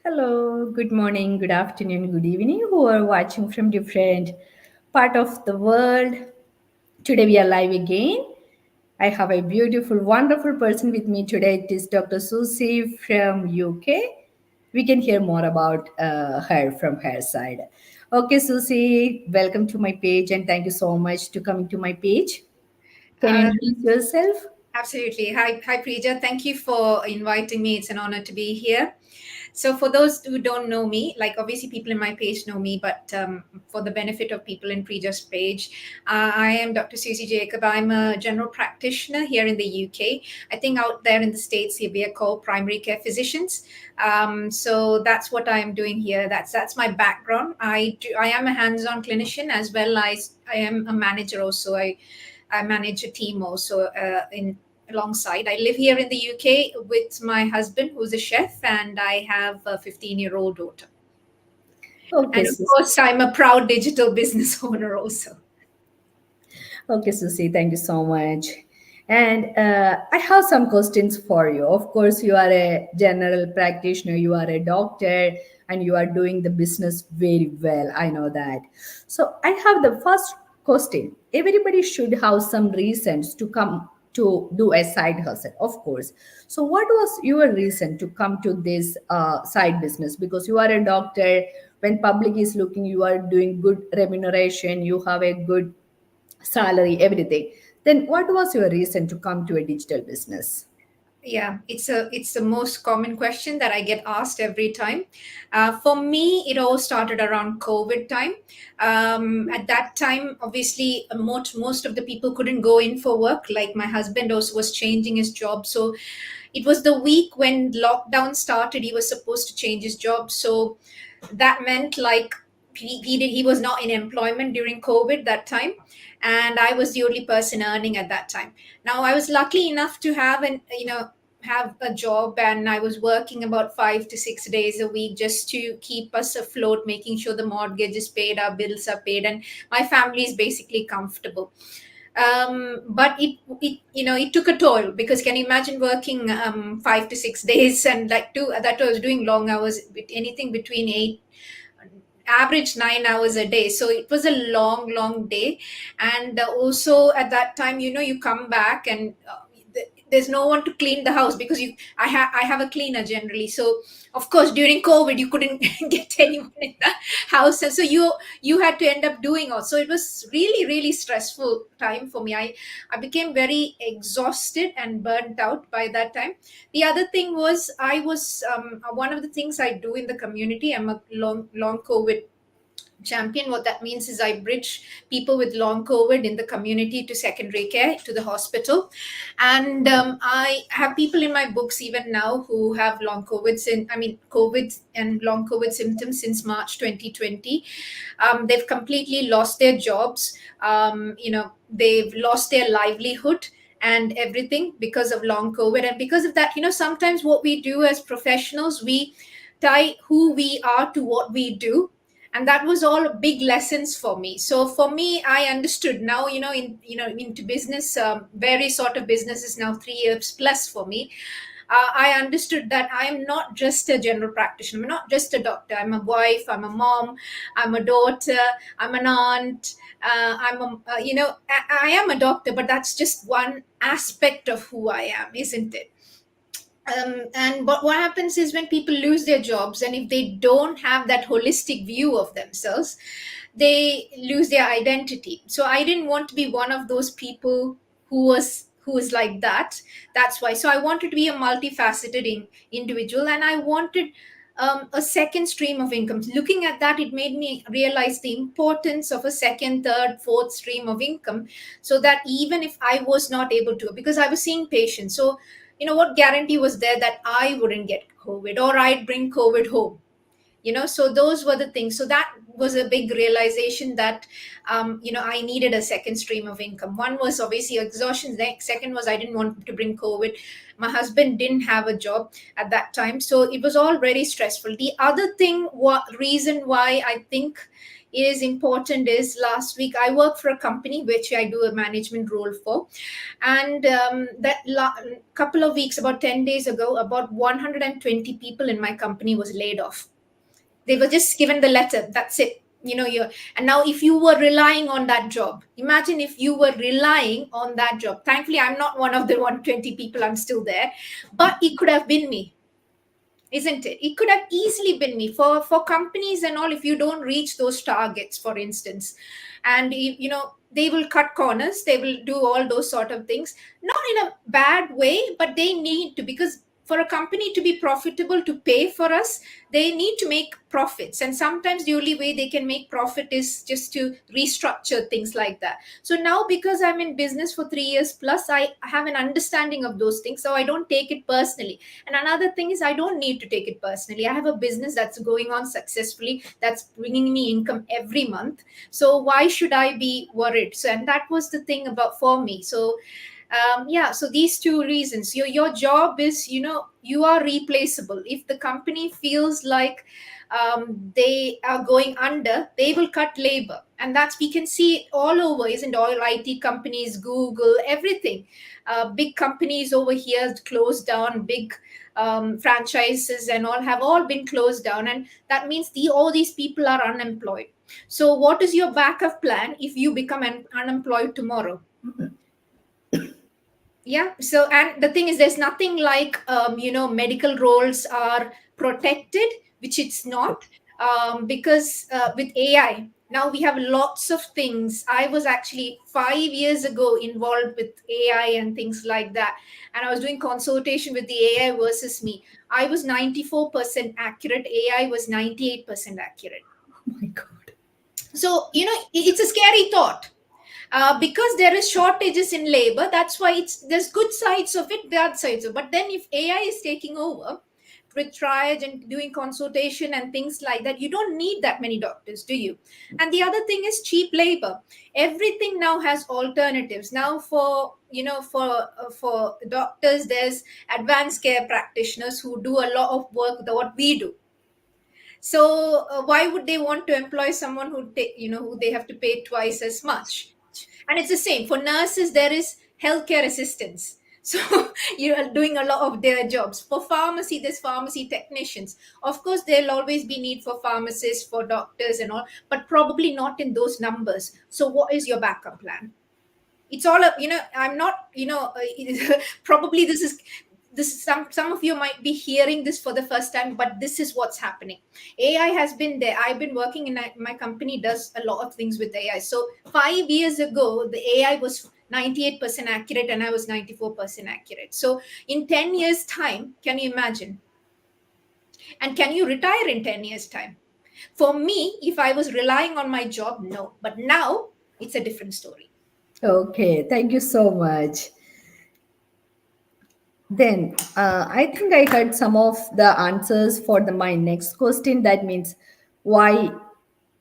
Hello, good morning, good afternoon, good evening, who are watching from different part of the world. Today we are live again. I have a beautiful, wonderful person with me today. It is Dr. Susie from UK. We can hear more about her from her side. Okay, Susie, welcome to my page and thank you so much to coming to my page. Can you Uh, introduce yourself? Absolutely. Hi, Preja. Thank you for inviting me. It's an honor to be here. So, for those who don't know me, like obviously people in my page know me, but for the benefit of people in Preja's page, I am Dr. Susie Jacob. I'm a general practitioner here in the UK. I think out there in the States, we are called primary care physicians. So that's what I am doing here. That's my background. I am a hands-on clinician as well as I am a manager also. I manage a team also in alongside. I live here in the UK with my husband, who's a chef, and I have a 15-year-old daughter. Okay, And of Susie. course, I'm a proud digital business owner also. Okay, Susie, thank you so much. And I have some questions for you. Of course, you are a general practitioner, you are a doctor, and you are doing the business very well. I know that. So, I have the first question. Everybody should have some reasons to come to do a side hustle, of course. So, what was your reason to come to this side business? Because you are a doctor, when public is looking, you are doing good remuneration, you have a good salary, everything. Then what was your reason to come to a digital business? Yeah, it's the most common question that I get asked every time. For me, it all started around COVID time. At that time, obviously, most of the people couldn't go in for work. Like my husband also was changing his job, so it was the week when lockdown started. He was supposed to change his job, so that meant like he was not in employment during COVID that time, and I was the only person earning at that time. Now I was lucky enough to have a job, and I was working about 5 to 6 days a week just to keep us afloat, making sure the mortgage is paid, our bills are paid, and my family is basically comfortable. But it took a toll, because can you imagine working 5 to 6 days, and like that I was doing long hours, anything between 8, average 9 hours a day. So it was a long day. And also at that time, you come back, and there's no one to clean the house, because I have a cleaner generally. So of course during COVID you couldn't get anyone in the house, and so you had to end up doing all. So it was really stressful time for me. I became very exhausted and burnt out by that time. The other thing was, I was one of the things I do in the community, I'm a long COVID champion. What that means is I bridge people with long COVID in the community to secondary care, to the hospital. And I have people in my books even now who have long COVID and long COVID symptoms since March 2020. They've completely lost their jobs. They've lost their livelihood and everything because of long COVID. And because of that, sometimes what we do as professionals, we tie who we are to what we do. And that was all big lessons for me. So for me, I understood now, into business, various sort of businesses now, 3 years plus for me. I understood that I am not just a general practitioner. I'm not just a doctor. I'm a wife. I'm a mom. I'm a daughter. I'm an aunt. I am a doctor, but that's just one aspect of who I am, isn't it? And what happens is, when people lose their jobs, and if they don't have that holistic view of themselves, they lose their identity. So I didn't want to be one of those people who was like that. That's why. So I wanted to be a multifaceted individual, and I wanted a second stream of income. Looking at that, it made me realize the importance of a second, third, fourth stream of income, so that even if I was not able to, because I was seeing patients, so what guarantee was there that I wouldn't get COVID or I'd bring COVID home? So those were the things. So that was a big realization that I needed a second stream of income. One was obviously exhaustion. The second was I didn't want to bring COVID. My husband didn't have a job at that time, so it was all very stressful. The other thing, what reason why I think is important is last week I work for a company which I do a management role for, and couple of weeks, about 10 days ago, about 120 people in my company was laid off. They were just given the letter, that's it. You're And now if you were relying on that job, imagine if you were relying on that job. Thankfully I'm not one of the 120 people, I'm still there, but it could have been me, isn't it? It could have easily been me. For companies and all, if you don't reach those targets, for instance, and they will cut corners, they will do all those sort of things, not in a bad way, but they need to, because for a company to be profitable, to pay for us, they need to make profits, and sometimes the only way they can make profit is just to restructure things like that. So now, because I'm in business for 3 years plus, I have an understanding of those things, so I don't take it personally. And another thing is, I don't need to take it personally. I have a business that's going on successfully, that's bringing me income every month. So why should I be worried? So, and that was the thing about for me. So yeah, so these two reasons. Your job is, you are replaceable. If the company feels like they are going under, they will cut labor, and that's, we can see it all over, isn't all IT companies, Google, everything. Big companies over here closed down, big franchises and all have all been closed down, and that means all these people are unemployed. So what is your backup plan if you become unemployed tomorrow? Yeah. So, and the thing is, there's nothing like medical roles are protected, which it's not, because with AI now we have lots of things. I was actually 5 years ago involved with AI and things like that, and I was doing consultation with the AI versus me. I was 94% accurate, AI was 98% accurate. Oh my God. So it's a scary thought, because there is shortages in labor. That's why there's good sides of it, bad sides of it. But then if AI is taking over with triage and doing consultation and things like that, you don't need that many doctors, do you? And the other thing is cheap labor. Everything now has alternatives. Now for doctors, there's advanced care practitioners who do a lot of work with what we do. So why would they want to employ someone who they have to pay twice as much? And it's the same for nurses. There is healthcare assistants, so you're doing a lot of their jobs. For pharmacy, there's pharmacy technicians. Of course there'll always be need for pharmacists, for doctors and all, but probably not in those numbers. So what is your backup plan? It's all I'm not probably this is some of you might be hearing this for the first time, but this is what's happening. AI has been there. I've been working in my company does a lot of things with AI. So 5 years ago the AI was 98% accurate and I was 94% accurate. So in 10 years time, can you imagine? And can you retire in 10 years time? For me, if I was relying on my job, no, but now it's a different story. Okay, thank you so much. Then I think I heard some of the answers for my next question. That means why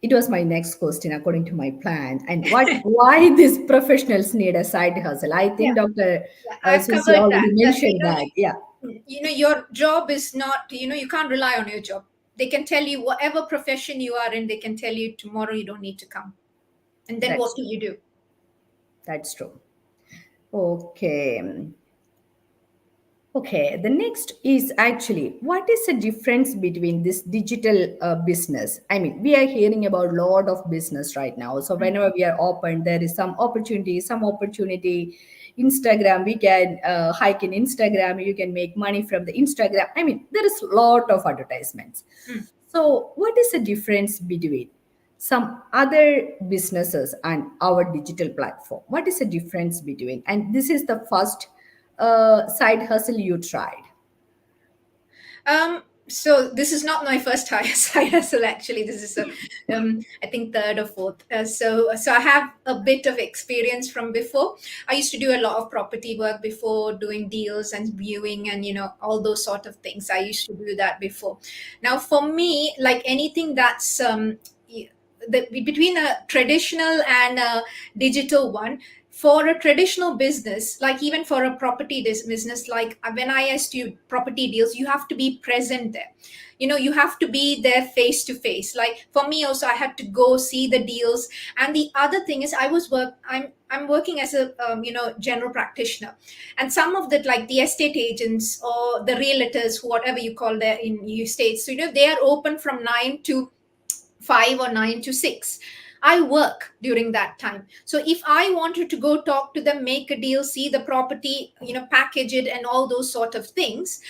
it was my next question according to my plan, and why these professionals need a side hustle. I Yeah. think Dr. Yeah, I've Susi covered that. already mentioned that. Yeah, Your job is not, you can't rely on your job. They can tell you whatever profession you are in, they can tell you tomorrow you don't need to come. And then what that's do you do? that's true. Okay. Okay, the next is actually what is the difference between this digital business? I mean, we are hearing about a lot of business right now. So Mm. whenever we are open, there is some opportunity, some opportunity. Instagram, we can hike in Instagram. You can make money from the Instagram. I mean, there is a lot of advertisements. Mm. So what is the difference between some other businesses and our digital platform? What is the difference between? And this is the first side hustle you tried? So this is not my first side hustle. Actually, this is a, I think third or fourth. So I have a bit of experience from before. I used to do a lot of property work before, doing deals and viewing and all those sort of things. I used to do that before. Now for me, like anything that's between a traditional and a digital one, for a traditional business, like even for a property business, like when I used to property deals, you have to be present there. You have to be there face to face. Like for me also, I had to go see the deals. And the other thing is, I'm working as a general practitioner, and some of the, like the estate agents or the realtors, whatever you call there in you states, so they are open from 9 to 5 or 9 to 6. I work during that time. So if I wanted to go talk to them, make a deal, see the property, package it and all those sort of things,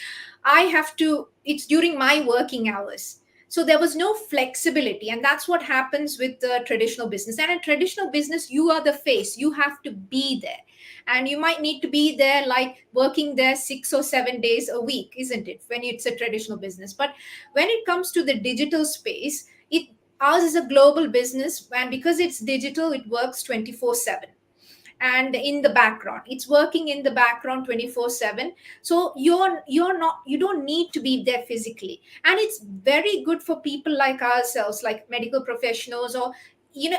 I have to, it's during my working hours. So there was no flexibility. And that's what happens with the traditional business. And in traditional business, you are the face, you have to be there. And you might need to be there, like working there 6 or 7 days a week, isn't it? When it's a traditional business. But when it comes to the digital space, it ours is a global business, and because it's digital, it works 24/7. And in the background, it's working in the background 24/7. So you're not, you don't need to be there physically. And it's very good for people like ourselves, like medical professionals, or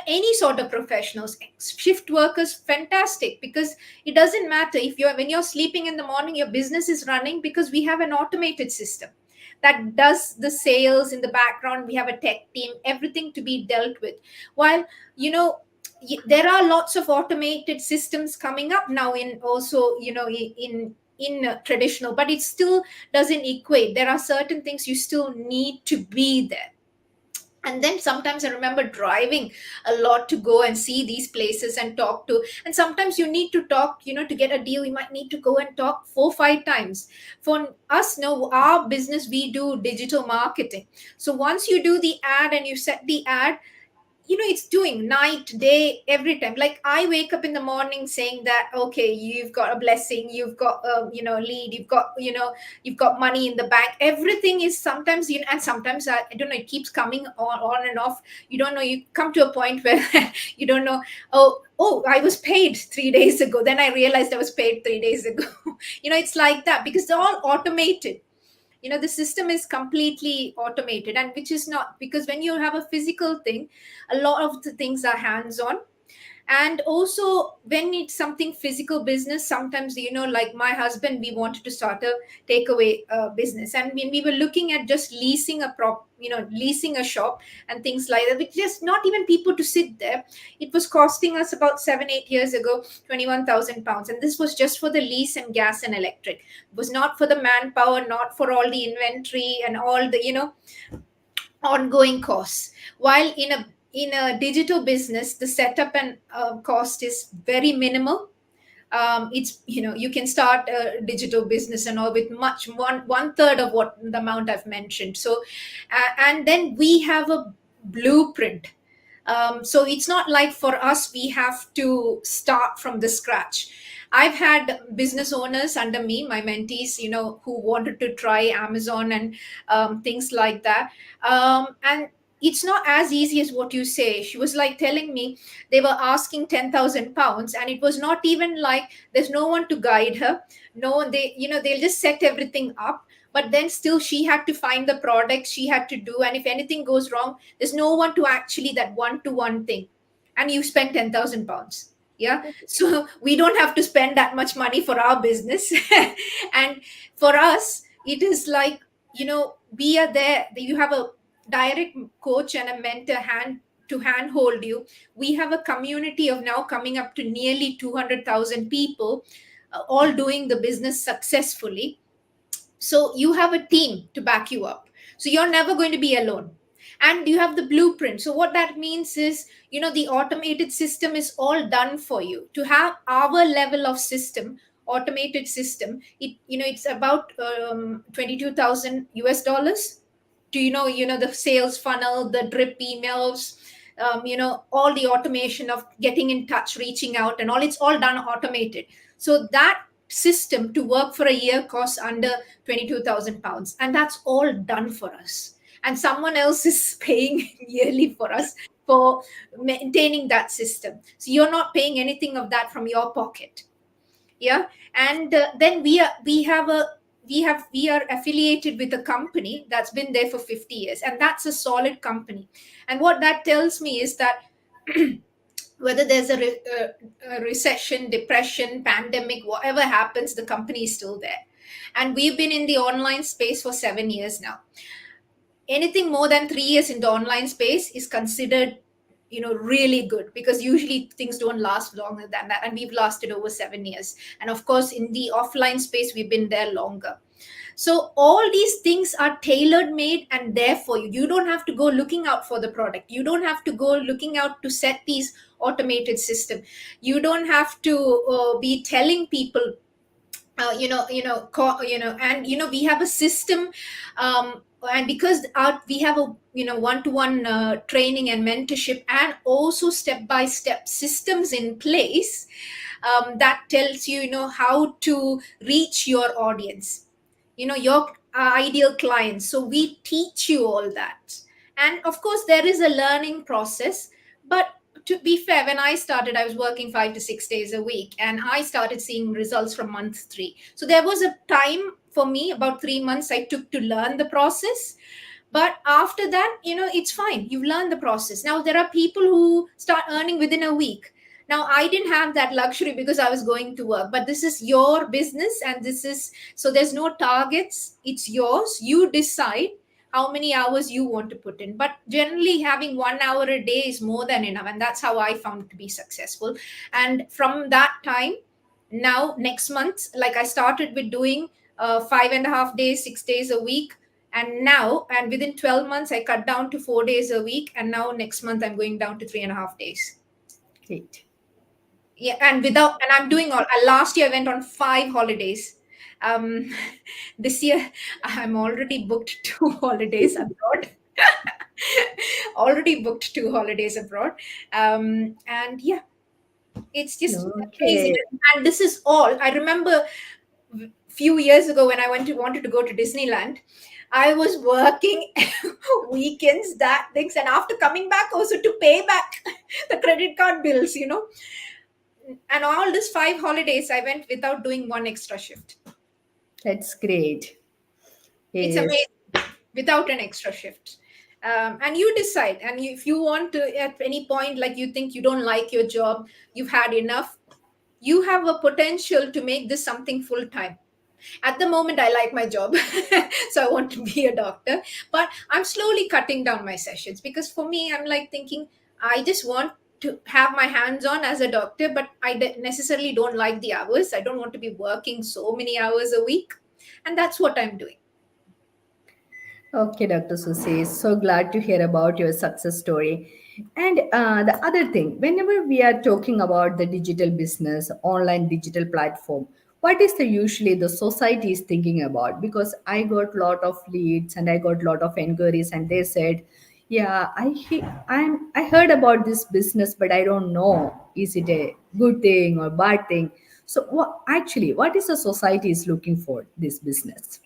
any sort of professionals, shift workers, fantastic, because it doesn't matter if you're, when you're sleeping in the morning, your business is running, because we have an automated system that does the sales in the background. We have a tech team, everything to be dealt with. While you know there are lots of automated systems coming up now, in also in traditional, but it still doesn't equate. There are certain things you still need to be there. And then sometimes I remember driving a lot to go and see these places and talk to, and sometimes you need to talk, to get a deal, you might need to go and talk 4 5 times. For us, no, our business, we do digital marketing. So once you do the ad and you set the ad, it's doing night day every time. Like I wake up in the morning saying that, okay, you've got a blessing, you've got lead, you've got money in the bank, everything is sometimes, and sometimes I don't know, it keeps coming on and off. You don't know, you come to a point where you don't know. Oh, I was paid 3 days ago, then I realized I was paid 3 days ago. It's like that, because they're all automated. The system is completely automated, and which is not, because when you have a physical thing, a lot of the things are hands on. And also when it's something physical business, sometimes, like my husband, we wanted to start a takeaway business, and when we were looking at just leasing a leasing a shop and things like that, with just not even people to sit there, it was costing us about 7 8 years ago 21,000 pounds. And this was just for the lease and gas and electric. It was not for the manpower, not for all the inventory and all the ongoing costs. While in a digital business, the setup and cost is very minimal. It's, you can start a digital business and all with much one third of what the amount I've mentioned. So and then we have a blueprint. So it's not like for us we have to start from the scratch. I've had business owners under me, my mentees, who wanted to try Amazon and things like that. And it's not as easy as what you say. She was like telling me they were asking 10,000 pounds, and it was not even like, there's no one to guide her. No one, they'll just set everything up. But then still, she had to find the products, she had to do, and if anything goes wrong, there's no one to actually, that one to one thing. And you spend 10,000 pounds. Yeah. So we don't have to spend that much money for our business. And for us, it is like, we are there. You have a direct coach and a mentor hand to hand hold you. We have a community of now coming up to nearly 200,000 people, all doing the business successfully. So you have a team to back you up. So you're never going to be alone. And you have the blueprint. So what that means is, the automated system is all done for you. To have our level of system, automated system, it's about 22,000 US dollars. Do the sales funnel, the drip emails, all the automation of getting in touch, reaching out, and all, it's all done automated. So that system to work for a year costs under 22,000 pounds, and that's all done for us, and someone else is paying yearly for us for maintaining that system. So you're not paying anything of that from your pocket. Yeah. And then we are affiliated with a company that's been there for 50 years, and that's a solid company. And what that tells me is that whether there's a recession, depression, pandemic, whatever happens, the company is still there. And we've been in the online space for 7 years now. Anything more than 3 years in the online space is considered, really good, because usually things don't last longer than that, and we've lasted over 7 years. And of course, in the offline space, we've been there longer. So all these things are tailor made and there for you. You don't have to go looking out for the product. You don't have to go looking out to set these automated system. You don't have to be telling people, and we have a system, and because we have a one-to-one training and mentorship, and also step-by-step systems in place, that tells you, how to reach your audience, your ideal clients. So we teach you all that. And of course there is a learning process, but to be fair, when I started, I was working 5 to 6 days a week, and I started seeing results from month 3. So there was a time for me, about 3 months I took to learn the process. But after that, it's fine. You've learned the process. Now there are people who start earning within a week. Now I didn't have that luxury because I was going to work, but this is your business, and this is, so there's no targets. It's yours. You decide how many hours you want to put in. But generally having 1 hour a day is more than enough, and that's how I found to be successful. And from that time, now next month, like I started with doing 5.5 days, 6 days a week, and within 12 months I cut down to 4 days a week, and now next month I'm going down to 3.5 days. Great. Yeah. And I'm doing all, last year I went on 5 holidays. um this year I'm already booked 2 holidays abroad. Already booked 2 holidays abroad. And yeah, it's just amazing. Okay. And this is all I remember. Few years ago, when I wanted to go to Disneyland, I was working weekends, that things, and after coming back also to pay back the credit card bills, and all these 5 holidays I went without doing one extra shift. That's great. It's Yes. amazing, without an extra shift. And you decide, and if you want to, at any point, like you think you don't like your job, you've had enough, you have a potential to make this something full time. At the moment I like my job, so I want to be a doctor, but I'm slowly cutting down my sessions, because for me, I'm like thinking, I just want to have my hands on as a doctor, but necessarily don't like the hours. I don't want to be working so many hours a week, and that's what I'm doing. Okay, Dr. Susi, so glad to hear about your success story. And the other thing, whenever we are talking about the digital business, online digital platform, what is the usually the society is thinking about? Because I got lot of leads and I got lot of inquiries, and they said, "Yeah, I heard about this business, but I don't know is it a good thing or bad thing." So, what is the society is looking for this business?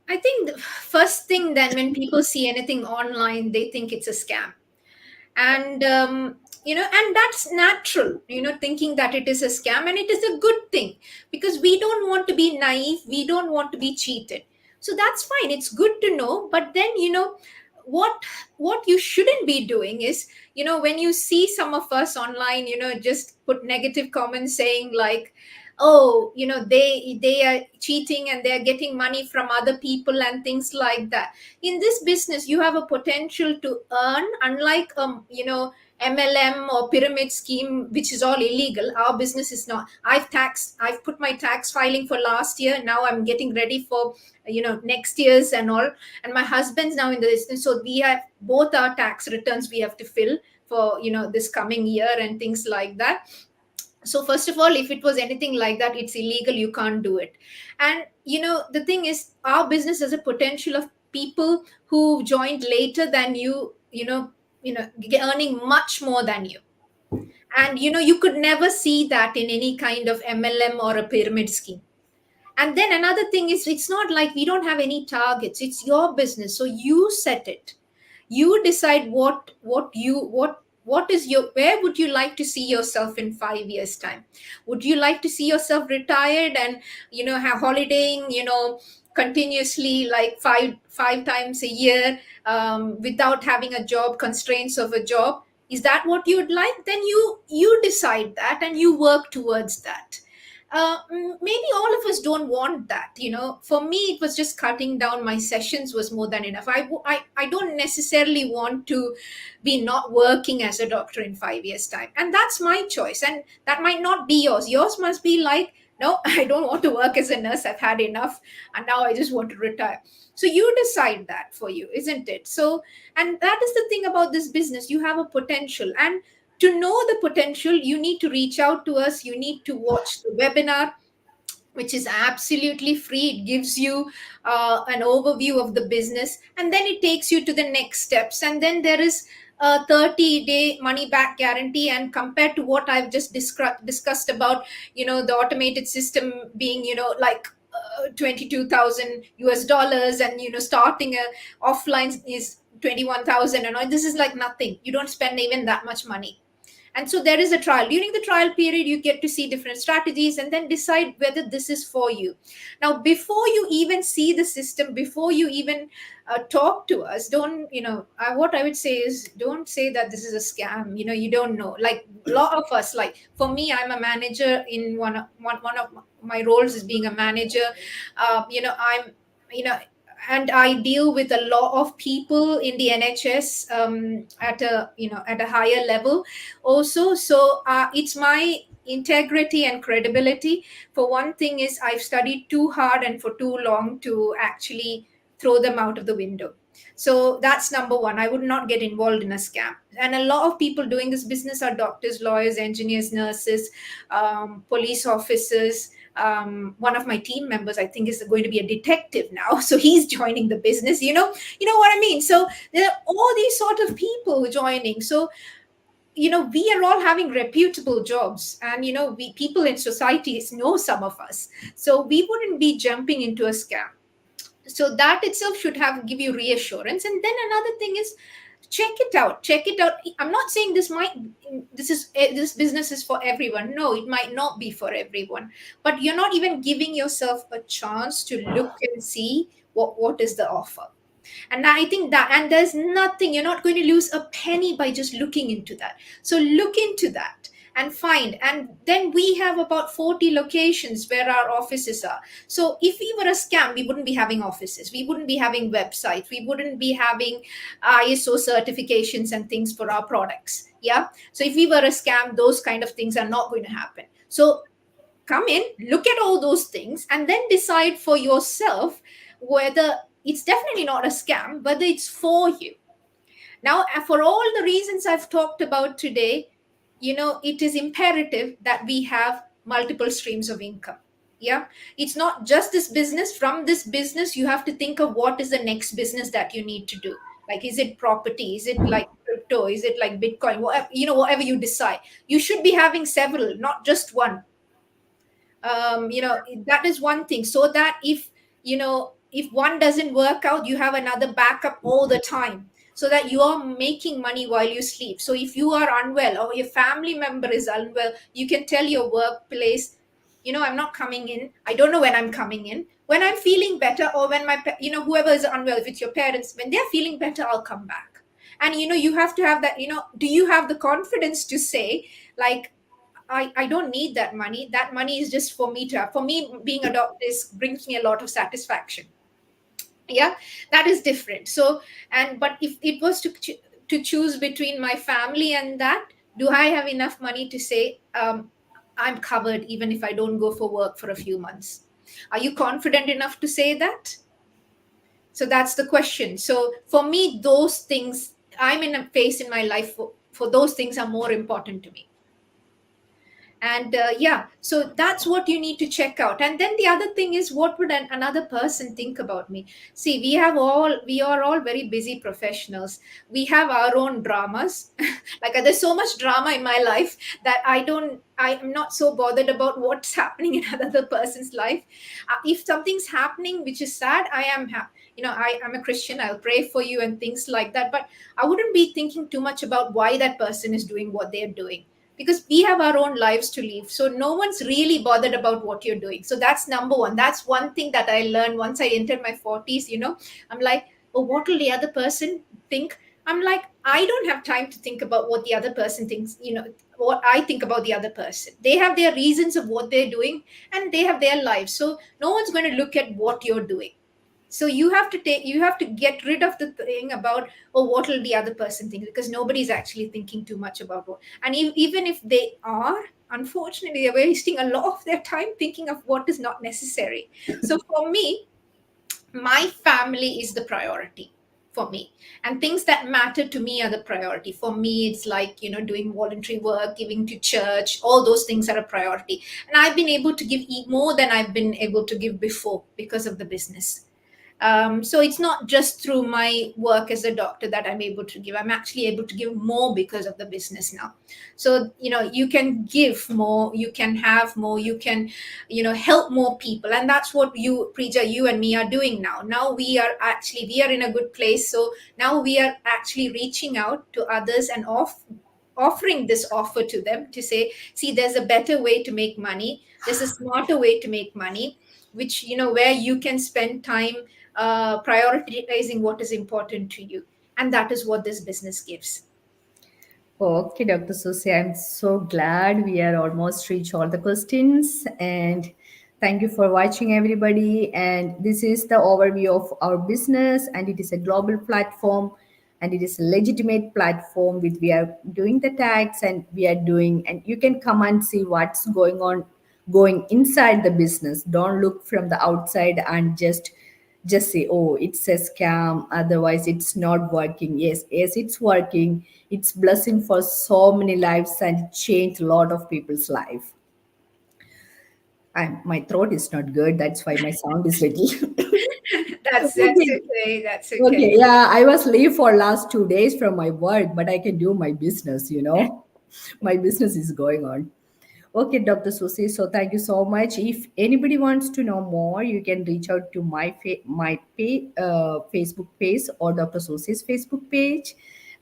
I think the first thing, then, when people see anything online, they think it's a scam. And and that's natural, thinking that it is a scam, and it is a good thing, because we don't want to be naive, we don't want to be cheated. So that's fine, it's good to know. But then, what you shouldn't be doing is, when you see some of us online, just put negative comments saying like, oh, they are cheating and they're getting money from other people and things like that. In this business, you have a potential to earn, unlike MLM or pyramid scheme, which is all illegal. Our business is not. I've put my tax filing for last year. Now I'm getting ready for next year's and all. And my husband's now in the business, so we have both our tax returns we have to fill for this coming year and things like that. So first of all, if it was anything like that, it's illegal, you can't do it. And the thing is, our business has a potential of people who joined later than you, earning much more than you. And you could never see that in any kind of MLM or a pyramid scheme. And then another thing is, it's not like we don't have any targets. It's your business, so you set it. You decide what is your, where would you like to see yourself in 5 years time. Would you like to see yourself retired and have holidaying, continuously, like five times a year, without having a job, constraints of a job? Is that what you'd like? Then you decide that and you work towards that. Maybe all of us don't want that. For me, it was just cutting down my sessions was more than enough. I don't necessarily want to be not working as a doctor in 5 years time, and that's my choice, and that might not be yours. Yours must be like, no, I don't want to work as a nurse, I've had enough, and now I just want to retire. So you decide that for you, isn't it? So, and that is the thing about this business. You have a potential, and to know the potential, you need to reach out to us. You need to watch the webinar, which is absolutely free. It gives you an overview of the business, and then it takes you to the next steps. And then there is a 30-day money back guarantee. And compared to what I've just discussed about, the automated system being, like 22,000 US dollars, and starting a offline is 21,000, and this is like nothing. You don't spend even that much money. And so there is a trial. During the trial period, you get to see different strategies and then decide whether this is for you. Now, before you even see the system, before you even talk to us, don't, what I would say is, don't say that this is a scam. You don't know. Like a lot of us, like for me, I'm a manager in one of my roles is being a manager. I'm, you know, and I deal with a lot of people in the NHS, at a at a higher level also. So it's my integrity and credibility. For one thing is, I've studied too hard and for too long to actually throw them out of the window. So that's number one. I would not get involved in a scam. And a lot of people doing this business are doctors, lawyers, engineers, nurses, police officers. One of my team members, I think, is going to be a detective now, so he's joining the business. You know what I mean. So there are all these sort of people joining. So we are all having reputable jobs, and we, people in societies know some of us, so we wouldn't be jumping into a scam. So that itself should have give you reassurance. And then another thing is, check it out. I'm not saying this business is for everyone. No, it might not be for everyone, but you're not even giving yourself a chance to look and see what is the offer. And I think that, and there's nothing, you're not going to lose a penny by just looking into that. So look into that and find. And then we have about 40 locations where our offices are. So if we were a scam, we wouldn't be having offices, we wouldn't be having websites, we wouldn't be having ISO certifications and things for our products. Yeah. So if we were a scam, those kind of things are not going to happen. So come in, look at all those things, and then decide for yourself whether it's definitely not a scam, whether it's for you. Now, for all the reasons I've talked about today, it is imperative that we have multiple streams of income. Yeah. It's not just this business. From this business, you have to think of what is the next business that you need to do. Like, is it property? Is it like crypto? Is it like Bitcoin? Whatever, whatever you decide. You should be having several, not just one. That is one thing, so that if one doesn't work out, you have another backup all the time, so that you are making money while you sleep. So if you are unwell or your family member is unwell, you can tell your workplace, I'm not coming in, I don't know when I'm coming in. When I'm feeling better, or when whoever is unwell, if it's your parents, when they're feeling better, I'll come back. And you have to have that. Do you have the confidence to say, like, I don't need that money. That money is just for me to have. For me, being a doctor brings me a lot of satisfaction. Yeah, that is different. So, but if it was to choose between my family and that, do I have enough money to say, I'm covered even if I don't go for work for a few months? Are you confident enough to say that? So that's the question. So for me, those things, I'm in a phase in my life for those things are more important to me. And yeah, so that's what you need to check out. And then the other thing is, what would another person think about me? See, we are all very busy professionals. We have our own dramas. Like, there's so much drama in my life that I'm not so bothered about what's happening in another person's life. If something's happening which is sad, I'm a Christian, I'll pray for you and things like that, but I wouldn't be thinking too much about why that person is doing what they're doing, because we have our own lives to live. So no one's really bothered about what you're doing. So that's number one. That's one thing that I learned once I entered my 40s. I'm like, oh, what will the other person think? I'm like, I don't have time to think about what the other person thinks, what I think about the other person. They have their reasons of what they're doing, and they have their lives. So no one's going to look at what you're doing. So you have to get rid of the thing about, oh, what will the other person think, because nobody's actually thinking too much about what. And even if they are, unfortunately, they're wasting a lot of their time thinking of what is not necessary. So for me, my family is the priority for me, and things that matter to me are the priority for me. It's like, doing voluntary work, giving to church, all those things are a priority. And I've been able to give more than I've been able to give before because of the business. So it's not just through my work as a doctor that I'm able to give. I'm actually able to give more because of the business now. So, you can give more, you can have more, you can, help more people. And that's what Preja, you and me are doing now. Now we are in a good place. So now we are actually reaching out to others and offering this offer to them to say, see, there's a better way to make money. There's a smarter way to make money, which, where you can spend time prioritizing what is important to you. And that is what this business gives. Okay, Dr. Susi, I'm so glad we are almost reached all the questions. And thank you for watching, everybody. And this is the overview of our business, and it is a global platform, and it is a legitimate platform with we are doing the tax, and we are doing, and you can come and see what's going inside the business. Don't look from the outside and just say, oh, it's a scam, otherwise it's not working. Yes, it's working. It's blessing for so many lives, and it changed a lot of people's life. And my throat is not good, that's why my sound is little. That's Okay. okay. That's Okay, okay. yeah, I was leave for last 2 days from my work, but I can do my business. My business is going on. Okay, Dr. Susi. So thank you so much. If anybody wants to know more, you can reach out to my Facebook page or Dr. Susi's Facebook page,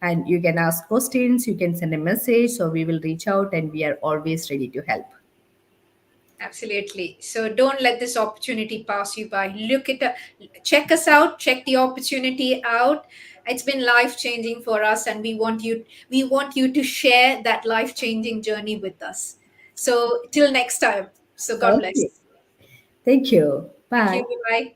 and you can ask questions. You can send a message. So we will reach out, and we are always ready to help. Absolutely. So don't let this opportunity pass you by. Check us out, check the opportunity out. It's been life changing for us, and we want you to share that life changing journey with us. So till next time. So God Okay. bless. Thank you. Thank Bye. you. Bye bye.